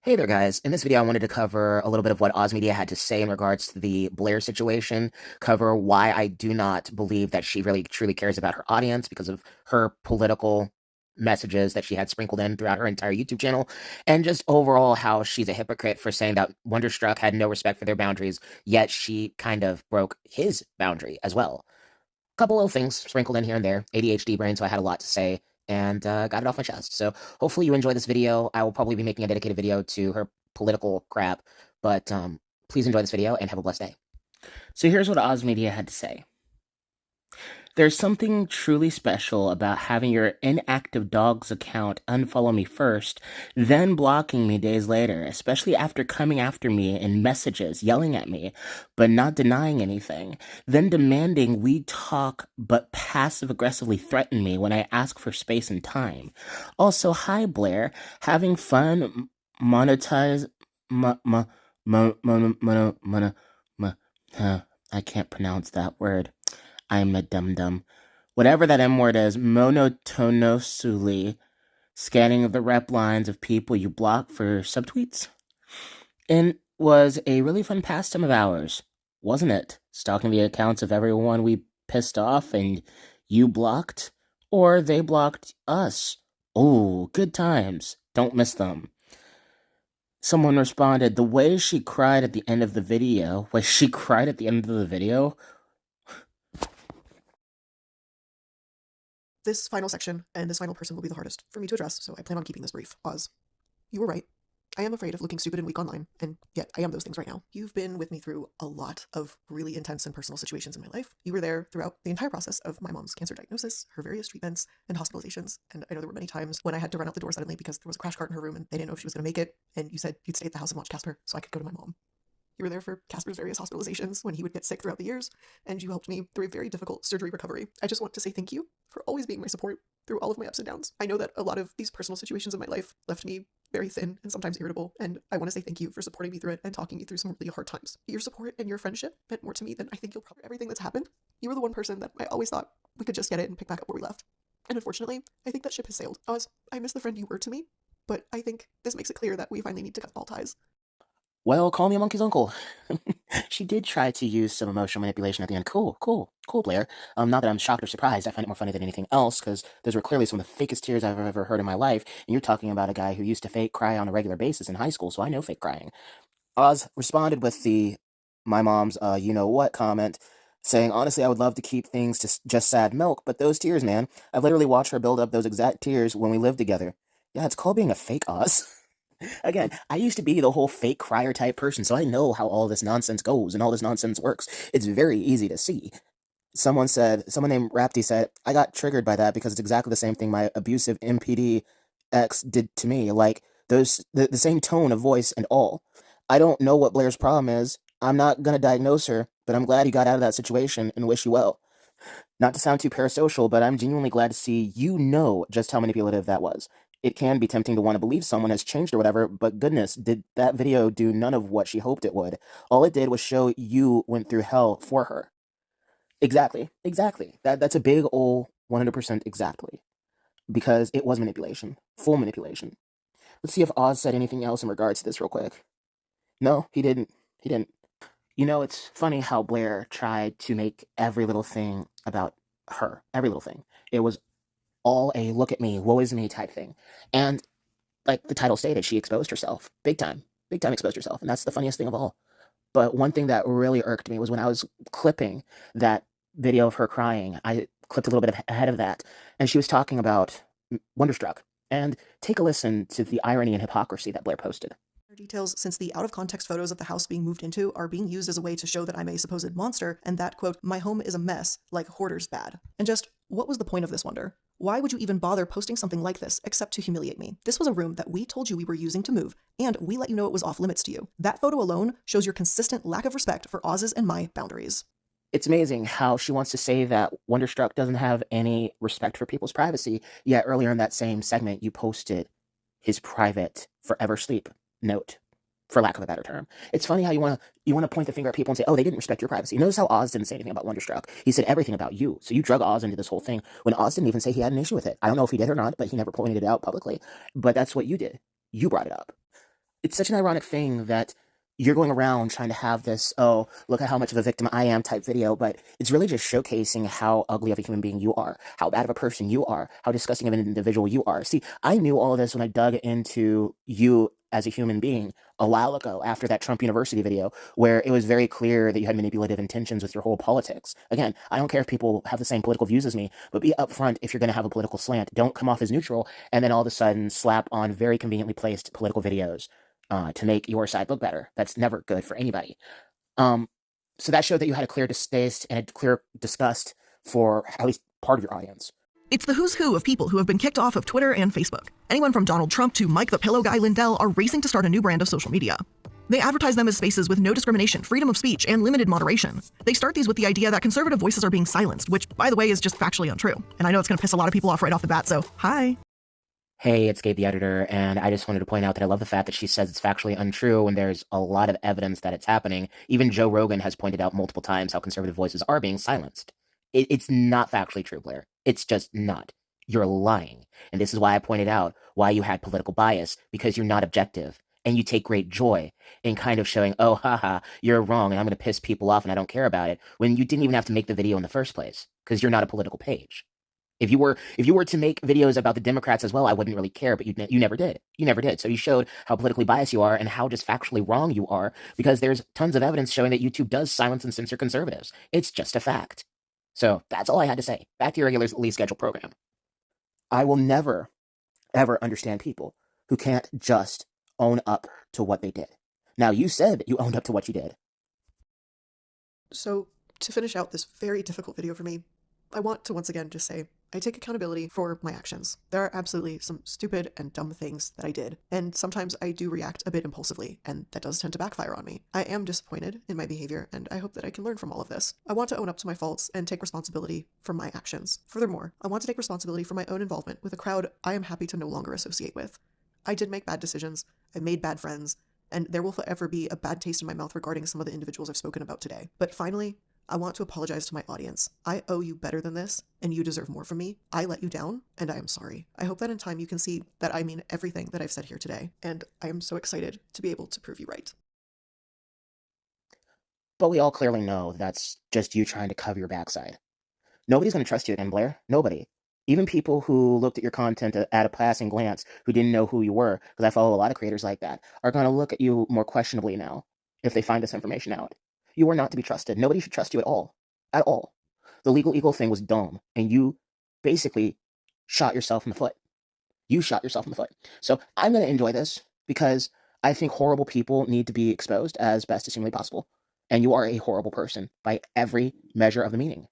Hey there, guys. In this video, I wanted to cover a little bit of what Oz Media had to say in regards to the Blair situation, cover why I do not believe that she really truly cares about her audience because of her political messages that she had sprinkled in throughout her entire YouTube channel, and just overall how she's a hypocrite for saying that Wonderstruck had no respect for their boundaries, yet she kind of broke his boundary as well. Couple little things sprinkled in here and there. ADHD brain, so I had a lot to say and got it off my chest. So hopefully you enjoy this video. I will probably be making a dedicated video to her political crap, but please enjoy this video and have a blessed day. So here's what Oz Media had to say. There's something truly special about having your inactive dog's account unfollow me first, then blocking me days later, especially after coming after me in messages, yelling at me, but not denying anything, then demanding we talk but passive-aggressively threaten me when I ask for space and time. Also, hi Blair, having fun monetize... I can't pronounce that word. I'm a dum-dum. Whatever that M-word is, monotonously scanning the rep lines of people you block for subtweets. It was a really fun pastime of ours, wasn't it? Stalking the accounts of everyone we pissed off and you blocked, or they blocked us. Oh, good times. Don't miss them. Someone responded, the way she cried at the end of the video, This final section and this final person will be the hardest for me to address, so I plan on keeping this brief. Oz, you were right. I am afraid of looking stupid and weak online, and yet I am those things right now. You've been with me through a lot of really intense and personal situations in my life. You were there throughout the entire process of my mom's cancer diagnosis, her various treatments, and hospitalizations, and I know there were many times when I had to run out the door suddenly because there was a crash cart in her room and they didn't know if she was going to make it, and you said you'd stay at the house and watch Casper so I could go to my mom. You were there for Casper's various hospitalizations when he would get sick throughout the years, and you helped me through a very difficult surgery recovery. I just want to say thank you for always being my support through all of my ups and downs. I know that a lot of these personal situations in my life left me very thin and sometimes irritable, and I want to say thank you for supporting me through it and talking me through some really hard times. Your support and your friendship meant more to me than I think you'll probably everything that's happened. You were the one person that I always thought we could just get it and pick back up where we left. And unfortunately, I think that ship has sailed. Oz, I miss the friend you were to me, but I think this makes it clear that we finally need to cut all ties. Well, call me a monkey's uncle. She did try to use some emotional manipulation at the end. Cool, Blair. Not that I'm shocked or surprised. I find it more funny than anything else, because those were clearly some of the fakest tears I've ever heard in my life, and you're talking about a guy who used to fake cry on a regular basis in high school, so I know fake crying. Oz responded with the my mom's you-know-what comment, saying, honestly, I would love to keep things to just sad milk, but those tears, man, I've literally watched her build up those exact tears when we lived together. Yeah, it's called being a fake, Oz. Again, I used to be the whole fake crier type person, so I know how all this nonsense goes and all this nonsense works. It's very easy to see. Someone named Rapti said, I got triggered by that because it's exactly the same thing my abusive MPD ex did to me. Like, the same tone of voice and all. I don't know what Blair's problem is. I'm not gonna diagnose her, but I'm glad you got out of that situation and wish you well. Not to sound too parasocial, but I'm genuinely glad to see you know just how manipulative that was. It can be tempting to want to believe someone has changed or whatever, but goodness, did that video do none of what she hoped it would. All it did was show you went through hell for her. Exactly. That's a big ol' 100% exactly. Because it was manipulation. Full manipulation. Let's see if Oz said anything else in regards to this real quick. No, he didn't. You know, it's funny how Blair tried to make every little thing about her. Every little thing. It was all a look at me, woe is me type thing. And like the title stated, she exposed herself. Big time exposed herself. And that's the funniest thing of all. But one thing that really irked me was when I was clipping that video of her crying, I clipped a little bit ahead of that, and she was talking about Wonderstruck. And take a listen to the irony and hypocrisy that Blair posted. Details since the out-of-context photos of the house being moved into are being used as a way to show that I'm a supposed monster and that, quote, my home is a mess, like hoarder's bad. And just, what was the point of this wonder? Why would you even bother posting something like this except to humiliate me? This was a room that we told you we were using to move, and we let you know it was off limits to you. That photo alone shows your consistent lack of respect for Oz's and my boundaries. It's amazing how she wants to say that Wonderstruck doesn't have any respect for people's privacy, yet earlier in that same segment you posted his private forever sleep note, for lack of a better term. It's funny how you want to point the finger at people and say, oh, they didn't respect your privacy. Notice how Oz didn't say anything about Wonderstruck. He said everything about you. So you drug Oz into this whole thing when Oz didn't even say he had an issue with it. I don't know if he did or not, but he never pointed it out publicly. But that's what you did. You brought it up. It's such an ironic thing that you're going around trying to have this, oh, look at how much of a victim I am type video, but it's really just showcasing how ugly of a human being you are, how bad of a person you are, how disgusting of an individual you are. See, I knew all of this when I dug into you as a human being a while ago after that Trump University video, where it was very clear that you had manipulative intentions with your whole politics. Again, I don't care if people have the same political views as me, but be upfront if you're going to have a political slant. Don't come off as neutral and then all of a sudden slap on very conveniently placed political videos to make your side look better. That's never good for anybody. So that showed that you had a clear distaste and a clear disgust for at least part of your audience. It's the who's who of people who have been kicked off of Twitter and Facebook. Anyone from Donald Trump to Mike the Pillow Guy Lindell are racing to start a new brand of social media. They advertise them as spaces with no discrimination, freedom of speech, and limited moderation. They start these with the idea that conservative voices are being silenced, which, by the way, is just factually untrue. And I know it's going to piss a lot of people off right off the bat, so hi. Hey, it's Gabe the editor, and I just wanted to point out that I love the fact that she says it's factually untrue when there's a lot of evidence that it's happening. Even Joe Rogan has pointed out multiple times how conservative voices are being silenced. It's not factually true, Blair. It's just not. You're lying. And this is why I pointed out why you had political bias, because you're not objective. And you take great joy in kind of showing, oh, haha, you're wrong, and I'm going to piss people off, and I don't care about it, when you didn't even have to make the video in the first place, because you're not a political page. If you were to make videos about the Democrats as well, I wouldn't really care, but you never did. You never did. So you showed how politically biased you are and how just factually wrong you are, because there's tons of evidence showing that YouTube does silence and censor conservatives. It's just a fact. So that's all I had to say. Back to your regularly scheduled program. I will never, ever understand people who can't just own up to what they did. Now, you said you owned up to what you did. So, to finish out this very difficult video for me, I want to once again just say, I take accountability for my actions. There are absolutely some stupid and dumb things that I did, and sometimes I do react a bit impulsively, and that does tend to backfire on me. I am disappointed in my behavior, and I hope that I can learn from all of this. I want to own up to my faults and take responsibility for my actions. Furthermore, I want to take responsibility for my own involvement with a crowd I am happy to no longer associate with. I did make bad decisions, I made bad friends, and there will forever be a bad taste in my mouth regarding some of the individuals I've spoken about today. But finally, I want to apologize to my audience. I owe you better than this, and you deserve more from me. I let you down, and I am sorry. I hope that in time you can see that I mean everything that I've said here today, and I am so excited to be able to prove you right. But we all clearly know that's just you trying to cover your backside. Nobody's going to trust you again, Blair. Nobody. Even people who looked at your content at a passing glance, who didn't know who you were, because I follow a lot of creators like that, are going to look at you more questionably now if they find this information out. You are not to be trusted. Nobody should trust you at all. At all. The legal eagle thing was dumb, and you basically shot yourself in the foot. You shot yourself in the foot. So I'm going to enjoy this because I think horrible people need to be exposed as best as humanly possible. And you are a horrible person by every measure of the meaning.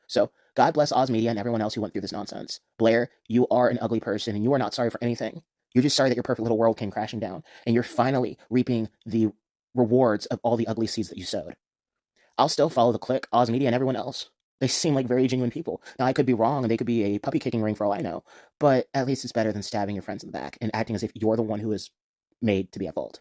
So God bless Oz Media and everyone else who went through this nonsense. Blair, you are an ugly person, and you are not sorry for anything. You're just sorry that your perfect little world came crashing down, and you're finally reaping the rewards of all the ugly seeds that you sowed. I'll still follow the clique, Oz Media, and everyone else. They seem like very genuine people. Now, I could be wrong, and they could be a puppy-kicking ring for all I know, but at least it's better than stabbing your friends in the back and acting as if you're the one who is made to be at fault.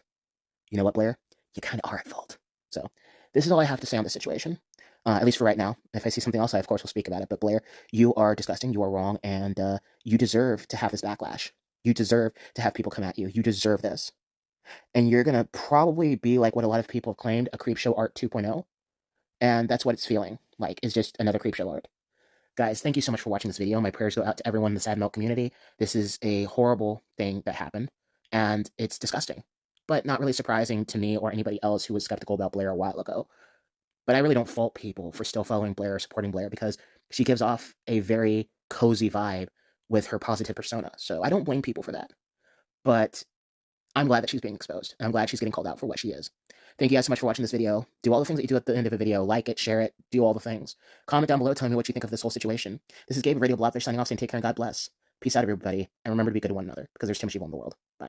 You know what, Blair? You kind of are at fault. So, this is all I have to say on this situation, at least for right now. If I see something else, I, of course, will speak about it. But, Blair, you are disgusting, you are wrong, and you deserve to have this backlash. You deserve to have people come at you. You deserve this. And you're going to probably be like what a lot of people have claimed, a Creepshow Art 2.0. And that's what it's feeling like, is just another Creepshow art. Guys, thank you so much for watching this video. My prayers go out to everyone in the Sad Milk community. This is a horrible thing that happened, and it's disgusting, but not really surprising to me or anybody else who was skeptical about Blair a while ago. But I really don't fault people for still following Blair or supporting Blair, because she gives off a very cozy vibe with her positive persona. So I don't blame people for that. But I'm glad that she's being exposed, and I'm glad she's getting called out for what she is. Thank you guys so much for watching this video. Do all the things that you do at the end of a video. Like it, share it, do all the things. Comment down below telling me what you think of this whole situation. This is Gabe, Radio Blobfish, signing off, saying take care and God bless. Peace out, everybody, and remember to be good to one another, because there's too much evil in the world. Bye.